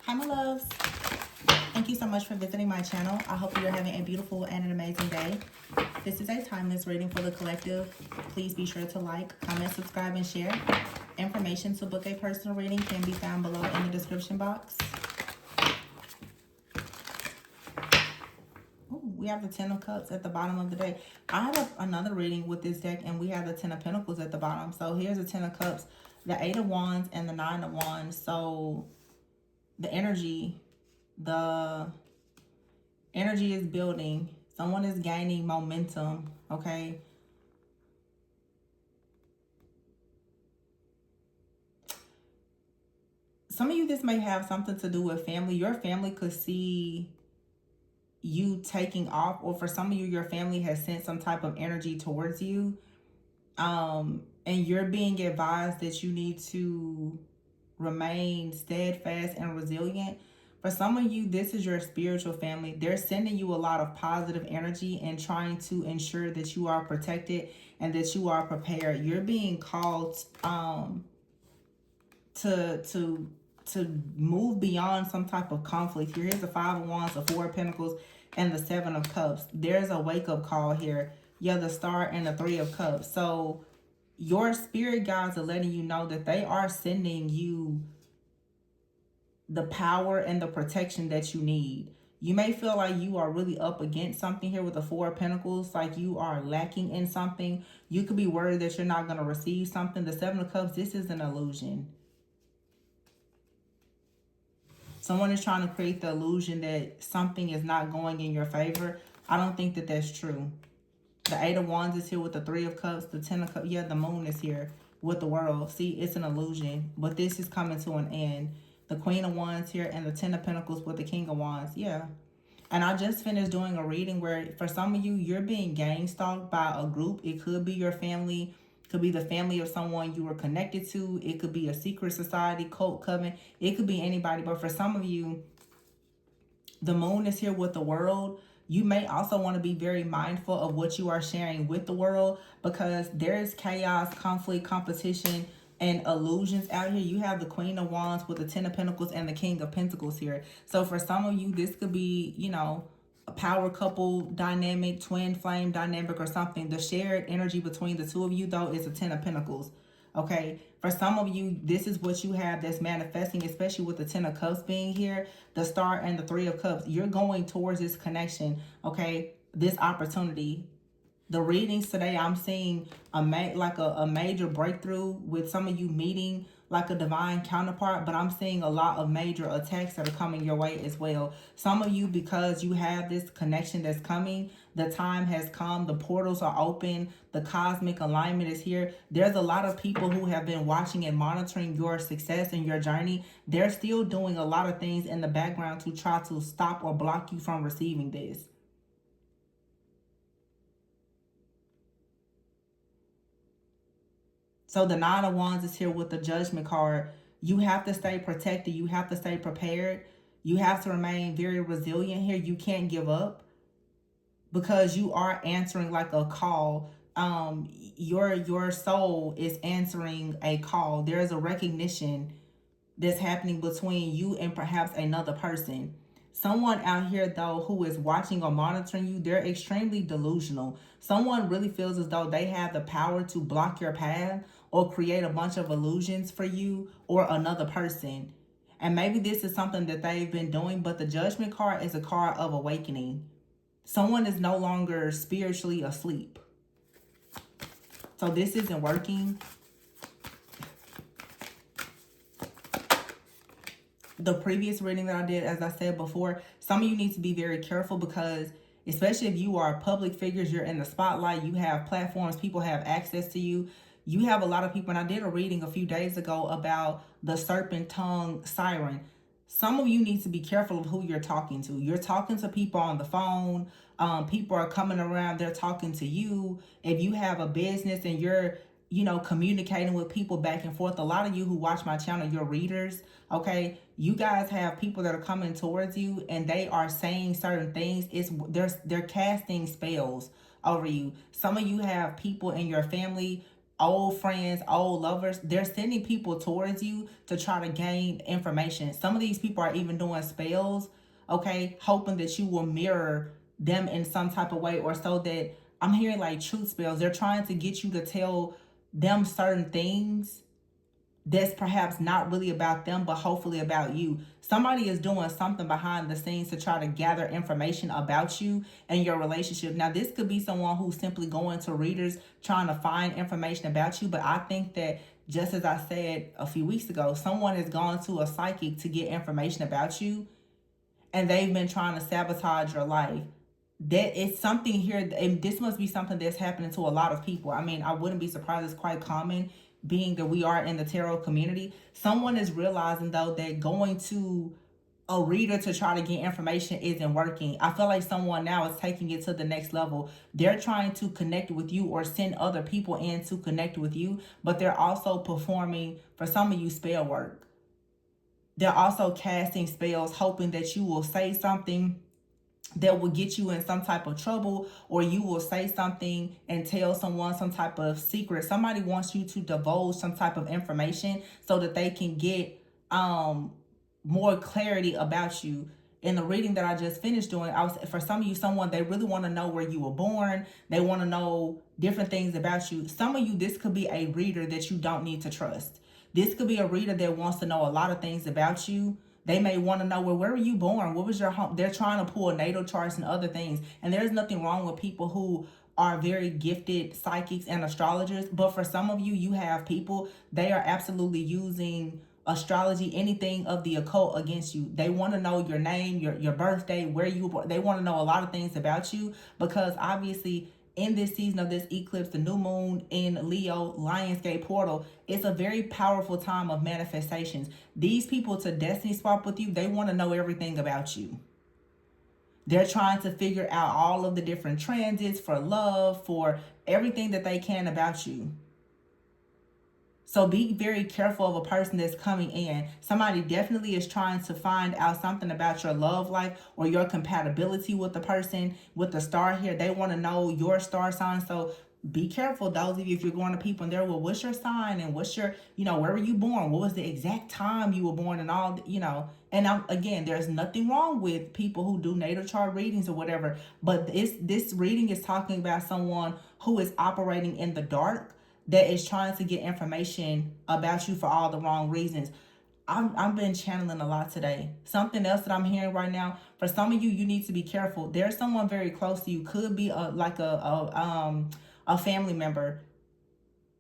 Hi, my loves. Thank you so much for visiting my channel. I hope you're having a beautiful and an amazing day. This is a timeless reading for the collective. Please be sure to like, comment, subscribe, and share. Information to book a personal reading can be found below in the description box. Ooh, we have the Ten of Cups at the bottom of the deck. I have another reading with this deck, and we have the Ten of Pentacles at the bottom. So here's the Ten of Cups, the Eight of Wands, and the Nine of Wands. So the energy is building. Someone is gaining momentum, okay? Some of you, this may have something to do with family. Your family could see you taking off, or for some of you, your family has sent some type of energy towards you. And you're being advised that you need to remain steadfast and resilient. For some of you, this is your spiritual family. They're sending you a lot of positive energy and trying to ensure that you are protected and that you are prepared. You're being called to move beyond some type of conflict. Here's the Five of Wands, the Four of Pentacles, and the Seven of Cups. There's a wake-up call here. Yeah, the Star and the Three of Cups. So your spirit guides are letting you know that they are sending you the power and the protection that you need. You may feel like you are really up against something here with the Four of Pentacles, like you are lacking in something. You could be worried that you're not going to receive something. The Seven of Cups, this is an illusion. Someone is trying to create the illusion that something is not going in your favor. I don't think that that's true. The Eight of Wands is here with the Three of Cups. The Ten of Cups, yeah, the Moon is here with the World. See, it's an illusion, but this is coming to an end. The Queen of Wands here and the Ten of Pentacles with the King of Wands. Yeah. And I just finished doing a reading where for some of you, you're being gang stalked by a group. It could be your family. It could be the family of someone you were connected to. It could be a secret society, cult, coven. It could be anybody. But for some of you, the Moon is here with the World. You may also want to be very mindful of what you are sharing with the world, because there is chaos, conflict, competition, and illusions out here. You have the Queen of Wands with the Ten of Pentacles and the King of Pentacles here. So for some of you, this could be, you know, a power couple dynamic, twin flame dynamic or something. The shared energy between the two of you, though, is a Ten of Pentacles. Okay, for some of you, this is what you have that's manifesting, especially with the Ten of Cups being here, the Star and the Three of Cups. You're going towards this connection, okay, this opportunity. The readings today, I'm seeing a major breakthrough with some of you meeting like a divine counterpart, but I'm seeing a lot of major attacks that are coming your way as well. Some of you, because you have this connection that's coming, the time has come, the portals are open, the cosmic alignment is here. There's a lot of people who have been watching and monitoring your success and your journey. They're still doing a lot of things in the background to try to stop or block you from receiving this. So the Nine of Wands is here with the Judgment card. You have to stay protected. You have to stay prepared. You have to remain very resilient here. You can't give up, because you are answering like a call. Your soul is answering a call. There is a recognition that's happening between you and perhaps another person. Someone out here, though, who is watching or monitoring you, they're extremely delusional. Someone really feels as though they have the power to block your path or create a bunch of illusions for you or another person. And maybe this is something that they've been doing, but the Judgment card is a card of awakening. Someone is no longer spiritually asleep. So this isn't working. The previous reading that I did, as I said before, some of you need to be very careful, because especially if you are public figures, you're in the spotlight, you have platforms, people have access to you. You have a lot of people, and I did a reading a few days ago about the serpent tongue siren. Some of you need to be careful of who you're talking to. You're talking to people on the phone. People are coming around, they're talking to you. If you have a business and you're, you know, communicating with people back and forth, a lot of you who watch my channel, you're readers, okay? You guys have people that are coming towards you and they are saying certain things. They're casting spells over you. Some of you have people in your family old friends, old lovers. They're sending people towards you to try to gain information. Some of these people are even doing spells, okay, hoping that you will mirror them in some type of way, or so that I'm hearing like truth spells. They're trying to get you to tell them certain things that's perhaps not really about them, but hopefully about you. Somebody is doing something behind the scenes to try to gather information about you and your relationship. Now, this could be someone who's simply going to readers trying to find information about you, but I think that, just as I said a few weeks ago, someone has gone to a psychic to get information about you, and they've been trying to sabotage your life. That is something here, and this must be something that's happening to a lot of people. I mean, I wouldn't be surprised. It's quite common, being that we are in the tarot community. Someone is realizing, though, that going to a reader to try to get information isn't working. I feel like someone now is taking it to the next level. They're trying to connect with you or send other people in to connect with you, but they're also performing, for some of you, spell work. They're also casting spells, hoping that you will say something that will get you in some type of trouble, or you will say something and tell someone some type of secret. Somebody wants you to divulge some type of information so that they can get more clarity about you. In the reading that I just finished doing, for some of you, someone, they really want to know where you were born. They want to know different things about you. Some of you, this could be a reader that you don't need to trust. This could be a reader that wants to know a lot of things about you. They may want to know, well, where were you born? What was your home? They're trying to pull natal charts and other things. And there's nothing wrong with people who are very gifted psychics and astrologers. But for some of you, you have people, they are absolutely using astrology, anything of the occult against you. They want to know your name, your birthday, where you were born. They want to know a lot of things about you, because obviously in this season of this eclipse, the new moon in Leo, Lionsgate portal, it's a very powerful time of manifestations. These people to destiny swap with you, they want to know everything about you. They're trying to figure out all of the different transits for love, for everything that they can about you. So be very careful of a person that's coming in. Somebody definitely is trying to find out something about your love life or your compatibility with the person. With the star here, they want to know your star sign. So be careful, those of you, if you're going to people and they're, well, what's your sign and what's your, where were you born? What was the exact time you were born and all, And again, there's nothing wrong with people who do natal chart readings or whatever. But this reading is talking about someone who is operating in the dark, that is trying to get information about you for all the wrong reasons. I've been channeling a lot today. Something else that I'm hearing right now, for some of you, you need to be careful. There's someone very close to you, could be a family member.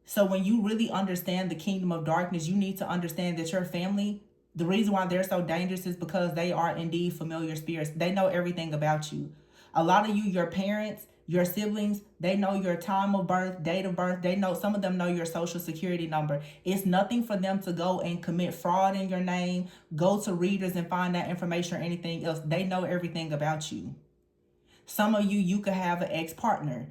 So when you really understand the kingdom of darkness, you need to understand that your family, the reason why they're so dangerous is because they are indeed familiar spirits. They know everything about you. A lot of you, your parents, your siblings, they know your time of birth, date of birth. They know, some of them know your social security number. It's nothing for them to go and commit fraud in your name, go to readers and find that information or anything else. They know everything about you. Some of you, you could have an ex-partner.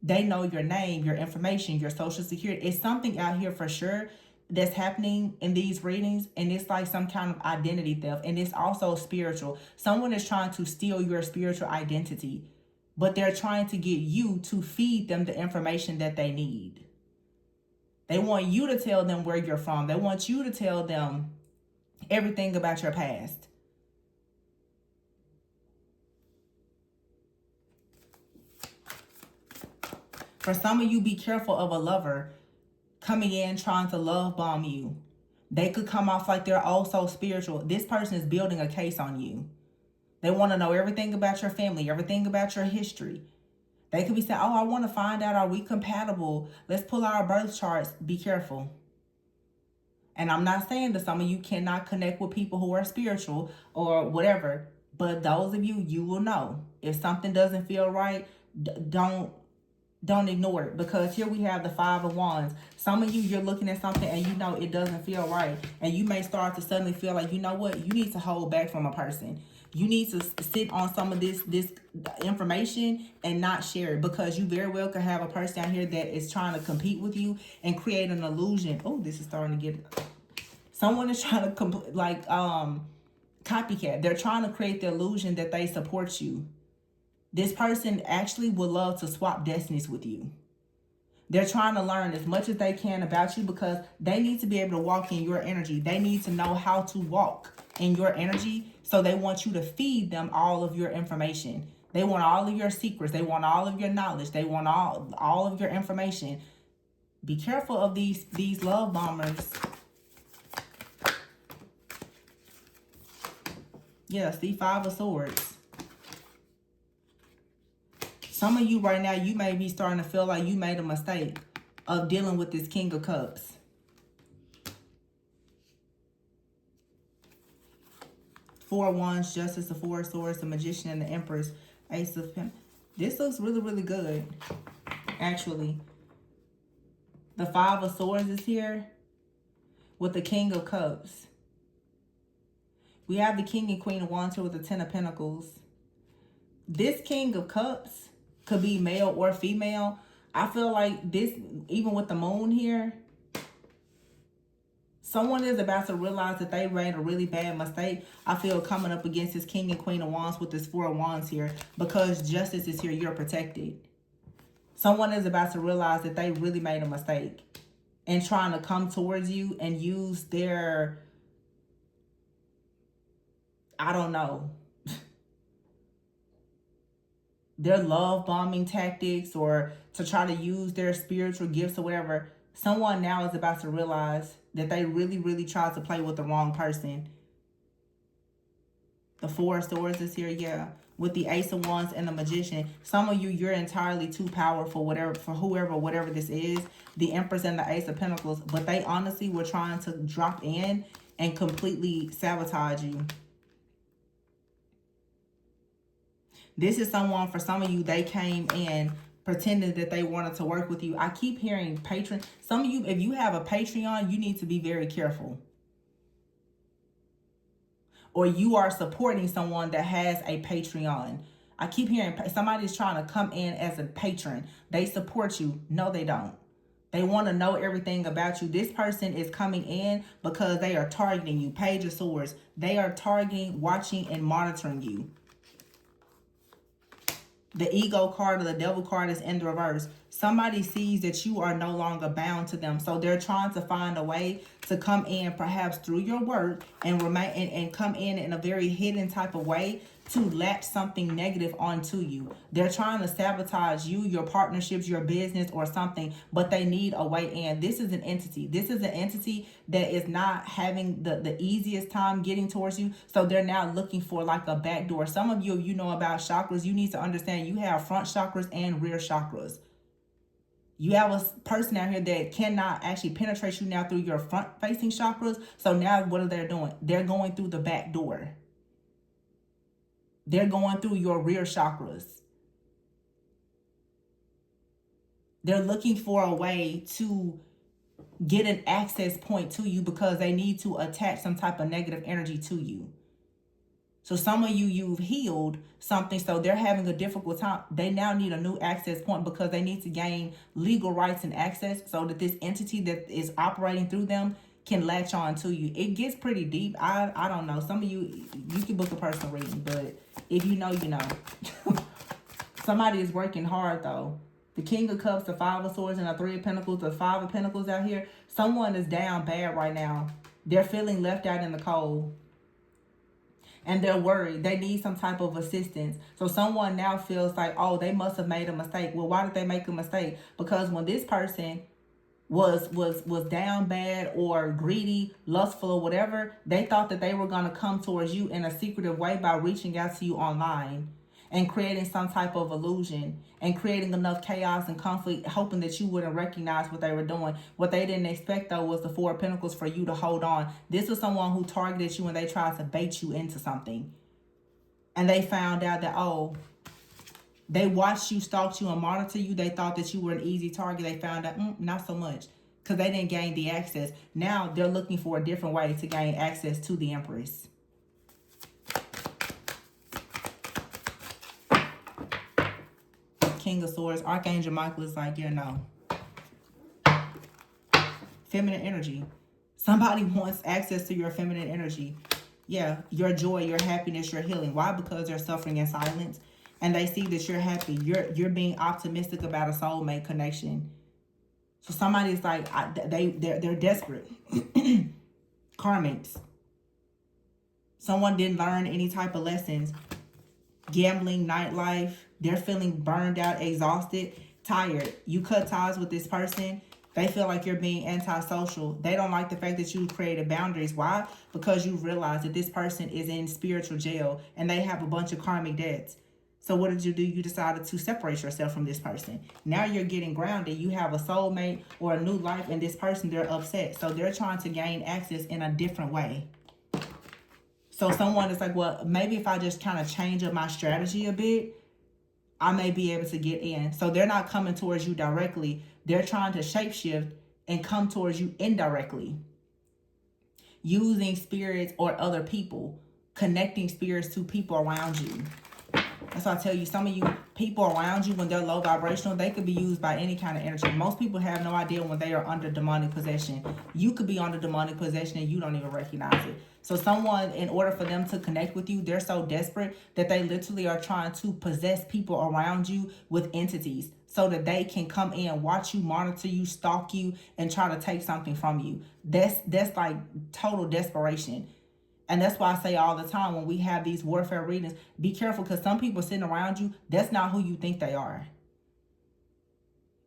They know your name, your information, your social security. It's something out here for sure that's happening in these readings, and it's like some kind of identity theft, and it's also spiritual. Someone is trying to steal your spiritual identity, but they're trying to get you to feed them the information that they need. They want you to tell them where you're from. They want you to tell them everything about your past. For some of you, be careful of a lover coming in trying to love bomb you. They could come off like they're also spiritual. This person is building a case on you. They want to know everything about your family, everything about your history. They could be saying, oh, I want to find out, are we compatible? Let's pull our birth charts. Be careful. And I'm not saying that some of you cannot connect with people who are spiritual or whatever, but those of you, you will know. If something doesn't feel right, don't ignore it, because here we have the Five of Wands. Some of you, you're looking at something and you know it doesn't feel right, and you may start to suddenly feel like, you know what, you need to hold back from a person. You need to sit on some of this information and not share it, because you very well could have a person out here that is trying to compete with you and create an illusion. Oh, this is starting to get, someone is trying to copycat. They're trying to create the illusion that they support you. This person actually would love to swap destinies with you. They're trying to learn as much as they can about you because they need to be able to walk in your energy. They need to know how to walk in your energy. So they want you to feed them all of your information. They want all of your secrets. They want all of your knowledge. They want all of your information. Be careful of these love bombers. Yeah, see, 5 of Swords. Some of you right now, you may be starting to feel like you made a mistake of dealing with this King of Cups. Four of Wands, Justice, the Four of Swords, the Magician, and the Empress, Ace of Pentacles. This looks really, really good, actually. The Five of Swords is here with the King of Cups. We have the King and Queen of Wands here with the Ten of Pentacles. This King of Cups could be male or female. I feel like this, even with the moon here, someone is about to realize that they made a really bad mistake. I feel coming up against this King and Queen of Wands with this Four of Wands here, because justice is here, you're protected. Someone is about to realize that they really made a mistake and trying to come towards you and use their, I don't know, their love bombing tactics, or to try to use their spiritual gifts or whatever. Someone now is about to realize that they really, really tried to play with the wrong person. The Four of Swords is here, yeah. With the Ace of Wands and the Magician. Some of you, you're entirely too powerful, for whatever this is. The Empress and the Ace of Pentacles. But they honestly were trying to drop in and completely sabotage you. This is someone, for some of you, they came in pretending that they wanted to work with you. I keep hearing patron. Some of you, if you have a Patreon, you need to be very careful. Or you are supporting someone that has a Patreon. I keep hearing somebody's trying to come in as a patron. They support you. No, they don't. They want to know everything about you. This person is coming in because they are targeting you. Page of Swords. They are targeting, watching, and monitoring you. The Ego card or the Devil card is in the reverse. Somebody sees that you are no longer bound to them. So they're trying to find a way to come in, perhaps through your work, and remain and come in a very hidden type of way to latch something negative onto you. They're trying to sabotage you, your partnerships, your business, or something, but they need a way in. This is an entity. This is an entity that is not having the easiest time getting towards you. So they're now looking for like a back door. Some of you, if you know about chakras, you need to understand you have front chakras and rear chakras. You have a person out here that cannot actually penetrate you now through your front-facing chakras. So now what are they doing? They're going through the back door. They're going through your rear chakras. They're looking for a way to get an access point to you because they need to attach some type of negative energy to you. So some of you, you've healed something, so they're having a difficult time. They now need a new access point because they need to gain legal rights and access so that this entity that is operating through them can latch on to you. It gets pretty deep. I don't know. Some of you, you can book a personal reading, but if you know, you know. Somebody is working hard, though. The King of Cups, the Five of Swords, and the Three of Pentacles, the Five of Pentacles out here. Someone is down bad right now. They're feeling left out in the cold. And they're worried. They need some type of assistance. So someone now feels like, oh, they must have made a mistake. Well, why did they make a mistake? Because when this person was down bad or greedy, lustful, or whatever, they thought that they were going to come towards you in a secretive way by reaching out to you online and creating some type of illusion and creating enough chaos and conflict, hoping that you wouldn't recognize what they were doing. What they didn't expect, though, was the Four of Pentacles for you to hold on. This was someone who targeted you and they tried to bait you into something. And they found out that, oh, they watched you, stalked you, and monitor you. They thought that you were an easy target. They found out, not so much, because they didn't gain the access. Now they're looking for a different way to gain access to the Empress. King of Swords, Archangel Michael is like, yeah, no. Feminine energy. Somebody wants access to your feminine energy. Yeah, your joy, your happiness, your healing. Why? Because they're suffering in silence. And they see that you're happy. You're being optimistic about a soulmate connection. So somebody's like, they're desperate. Karmics. Someone didn't learn any type of lessons. Gambling, nightlife. They're feeling burned out, exhausted, tired. You cut ties with this person. They feel like you're being antisocial. They don't like the fact that you created boundaries. Why? Because you realize that this person is in spiritual jail and they have a bunch of karmic debts. So what did you do? You decided to separate yourself from this person. Now you're getting grounded. You have a soulmate or a new life, and this person, they're upset. So they're trying to gain access in a different way. So someone is like, well, maybe if I just kind of change up my strategy a bit, I may be able to get in. So they're not coming towards you directly. They're trying to shapeshift and come towards you indirectly. Using spirits or other people. Connecting spirits to people around you. That's why I tell you, some of you people around you, when they're low vibrational, they could be used by any kind of energy. Most people have no idea when they are under demonic possession. You could be under demonic possession and you don't even recognize it. So someone, in order for them to connect with you, they're so desperate that they literally are trying to possess people around you with entities so that they can come in, watch you, monitor you, stalk you, and try to take something from you. That's like total desperation. And that's why I say all the time when we have these warfare readings, be careful, because some people sitting around you, that's not who you think they are.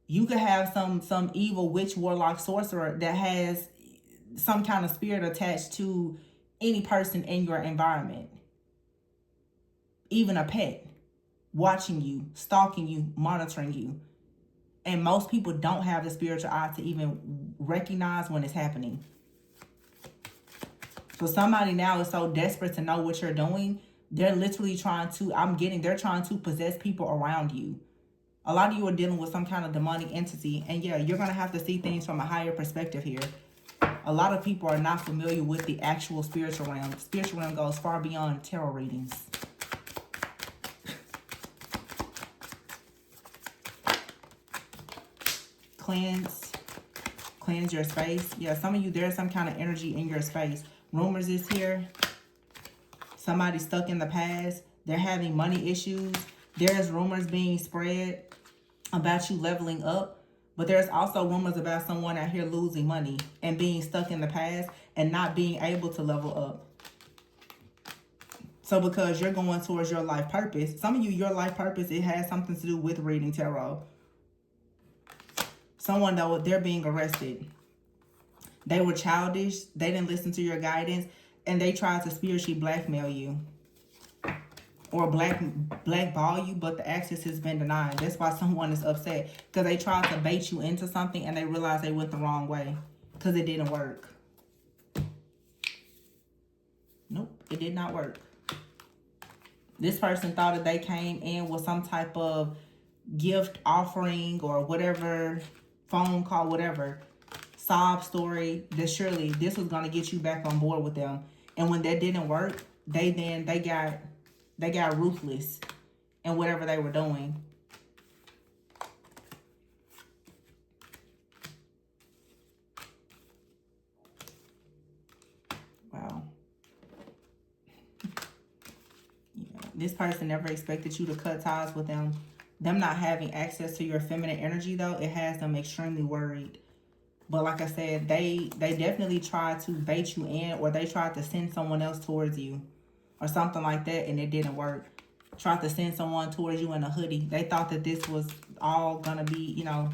You could have some evil witch, warlock, sorcerer that has some kind of spirit attached to any person in your environment. Even a pet, watching you, stalking you, monitoring you. And most people don't have the spiritual eye to even recognize when it's happening. So somebody now is so desperate to know what you're doing, they're literally trying to, they're trying to possess people around you. A lot of you are dealing with some kind of demonic entity. And yeah, you're going to have to see things from a higher perspective here. A lot of people are not familiar with the actual spiritual realm. The spiritual realm goes far beyond tarot readings. Cleanse your space. Yeah, some of you, there's some kind of energy in your space. Rumors is here. Somebody stuck in the past. They're having money issues. There's rumors being spread about you leveling up. But there's also rumors about someone out here losing money and being stuck in the past and not being able to level up. So because you're going towards your life purpose, some of you, your life purpose, it has something to do with reading tarot. Someone, though, they're being arrested. They were childish. They didn't listen to your guidance. And they tried to spiritually blackmail you. Or blackball you, but the access has been denied. That's why someone is upset. Because they tried to bait you into something and they realized they went the wrong way. Because it didn't work. Nope, it did not work. This person thought that they came in with some type of gift offering or whatever, phone call, whatever, sob story, that surely this was going to get you back on board with them. And when that didn't work, they got ruthless in whatever they were doing. Wow. Yeah. This person never expected you to cut ties with them. Them not having access to your feminine energy, though, it has them extremely worried. But like I said, they definitely tried to bait you in, or they tried to send someone else towards you or something like that, and it didn't work. Tried to send someone towards you in a hoodie. They thought that this was all going to be, you know,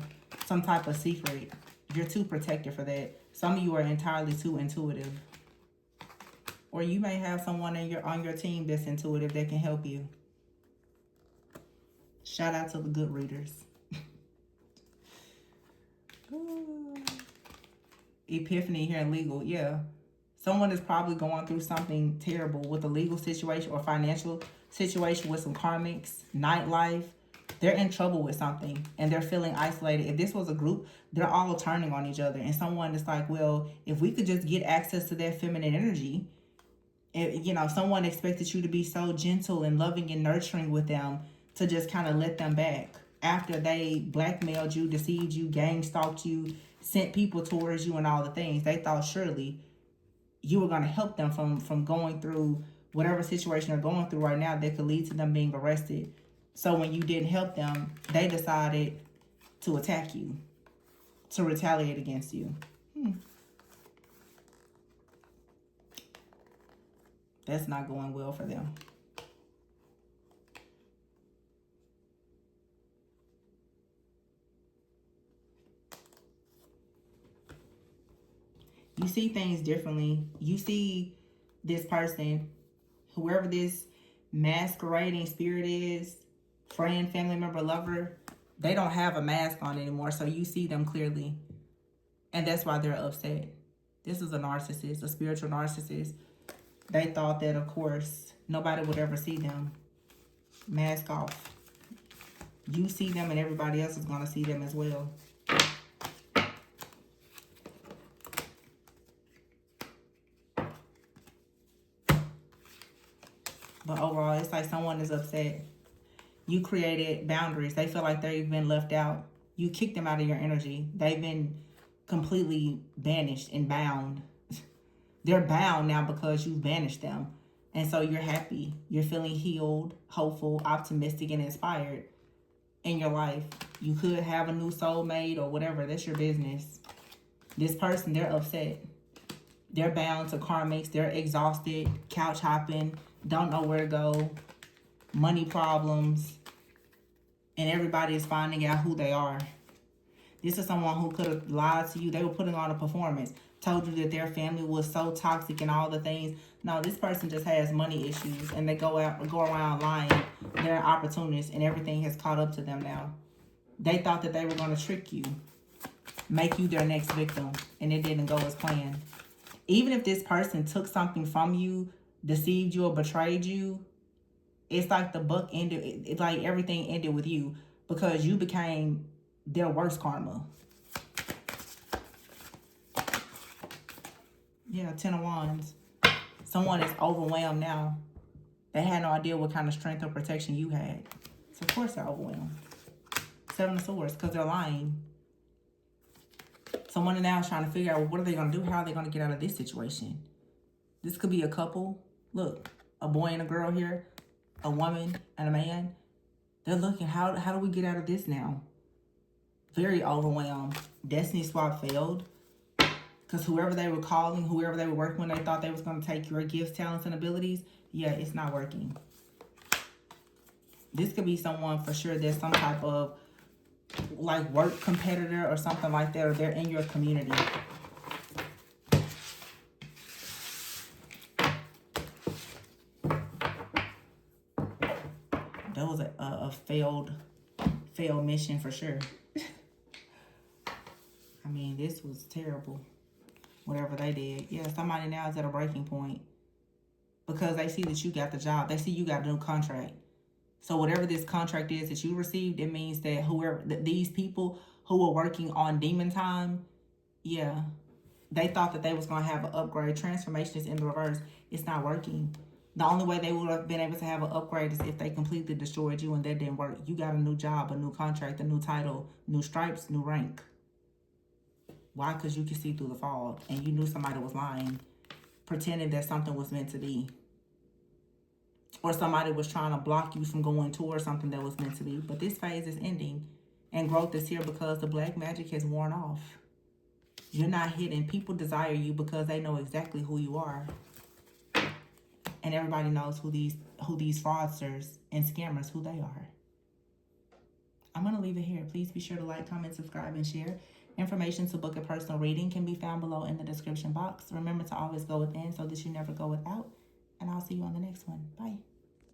some type of secret. You're too protected for that. Some of you are entirely too intuitive. Or you may have someone on your team that's intuitive that can help you. Shout out to the good readers. Epiphany here in legal. Yeah. Someone is probably going through something terrible with a legal situation or financial situation with some karmics, nightlife. They're in trouble with something and they're feeling isolated. If this was a group, they're all turning on each other. And someone is like, well, if we could just get access to that feminine energy, you know, someone expected you to be so gentle and loving and nurturing with them, to just kind of let them back after they blackmailed you, deceived you, gang stalked you, sent people towards you and all the things. They thought surely you were going to help them from going through whatever situation they're going through right now that could lead to them being arrested. So when you didn't help them, they decided to attack you, to retaliate against you. That's not going well for them. You see things differently. You see this person, whoever this masquerading spirit is, friend, family member, lover, they don't have a mask on anymore. So you see them clearly. And that's why they're upset. This is a narcissist, a spiritual narcissist. They thought that, of course, nobody would ever see them. Mask off. You see them and everybody else is going to see them as well. But overall, it's like someone is upset. You created boundaries. They feel like they've been left out. You kicked them out of your energy. They've been completely banished and bound. They're bound now because you banished them. And so you're happy. You're feeling healed, hopeful, optimistic, and inspired in your life. You could have a new soulmate or whatever. That's your business. This person, they're upset. They're bound to karmics. They're exhausted, couch hopping, don't know where to go, money problems, and everybody is finding out who they are. This is someone who could have lied to you. They were putting on a performance, told you that their family was so toxic and all the things. No, this person just has money issues, and they go around lying. They're opportunists, and everything has caught up to them now. They thought that they were going to trick you, make you their next victim, and it didn't go as planned. Even if this person took something from you, deceived you or betrayed you, it's like the book ended. It's like everything ended with you because you became their worst karma. Yeah, 10 of Wands. Someone is overwhelmed now. They had no idea what kind of strength or protection you had. So of course they're overwhelmed. 7 of Swords, because they're lying. Someone now is trying to figure out, well, what are they going to do? How are they going to get out of this situation? This could be a couple. Look, a boy and a girl here, a woman and a man. They're looking, how do we get out of this now? Very overwhelmed. Destiny swap failed. Because whoever they were calling, whoever they were working with, they thought they was going to take your gifts, talents, and abilities. Yeah, it's not working. This could be someone for sure that's some type of like work competitor or something like that, or they're in your community. That was a failed mission for sure. I mean, this was terrible. Whatever they did. Yeah, somebody now is at a breaking point. Because they see that you got the job. They see you got a new contract. So whatever this contract is that you received, it means that these people who are working on demon time, yeah, they thought that they was going to have an upgrade. Transformation is in the reverse. It's not working. The only way they would have been able to have an upgrade is if they completely destroyed you, and that didn't work. You got a new job, a new contract, a new title, new stripes, new rank. Why? Because you can see through the fog, and you knew somebody was lying, pretending that something was meant to be. Or somebody was trying to block you from going towards something that was meant to be. But this phase is ending, and growth is here because the black magic has worn off. You're not hidden. People desire you because they know exactly who you are. And everybody knows who these fraudsters and scammers, who they are. I'm going to leave it here. Please be sure to like, comment, subscribe, and share. Information to book a personal reading can be found below in the description box. Remember to always go within so that you never go without. And I'll see you on the next one. Bye.